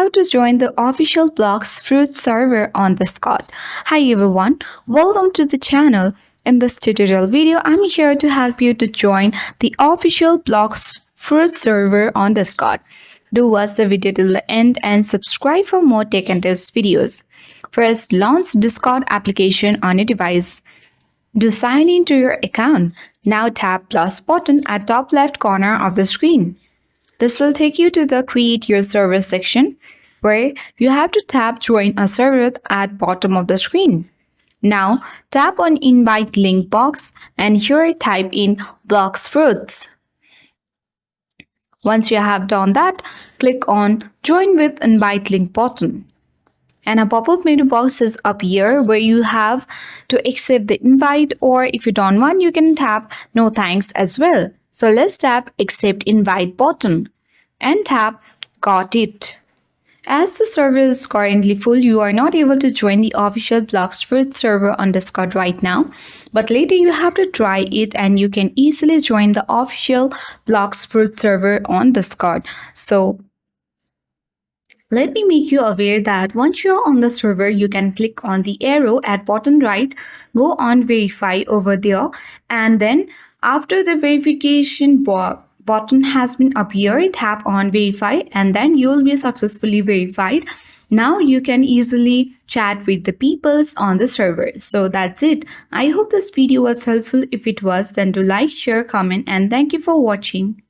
how to join the official Blox Fruits server on Discord. Hi everyone, welcome to the channel. In this tutorial video, I'm here to help you to join the official Blox Fruits server on Discord. Do watch the video till the end and subscribe for more tech and tips videos. First, launch Discord application on your device. Do sign into your account. Now tap plus button at top left corner of the screen. This will take you to the Create Your Server section, where you have to tap Join a Server at bottom of the screen. Now tap on Invite Link box and here type in Blox Fruits. Once you have done that, click on Join with Invite Link button. And a pop-up menu box is up here where you have to accept the invite, or if you don't want, you can tap No Thanks as well. So let's tap Accept Invite button and tap Got it. As the server is currently full, you are not able to join the official Bloxfruits server on Discord right now, but later you have to try it and you can easily join the official Bloxfruits server on Discord. So let me make you aware that once you're on the server, you can click on the arrow at bottom right, go on verify over there, and then after the verification button has been appeared, tap on verify and then you will be successfully verified. Now you can easily chat with the peoples on the server. So that's it. I hope this video was helpful. If it was, then do like, share, comment, and thank you for watching.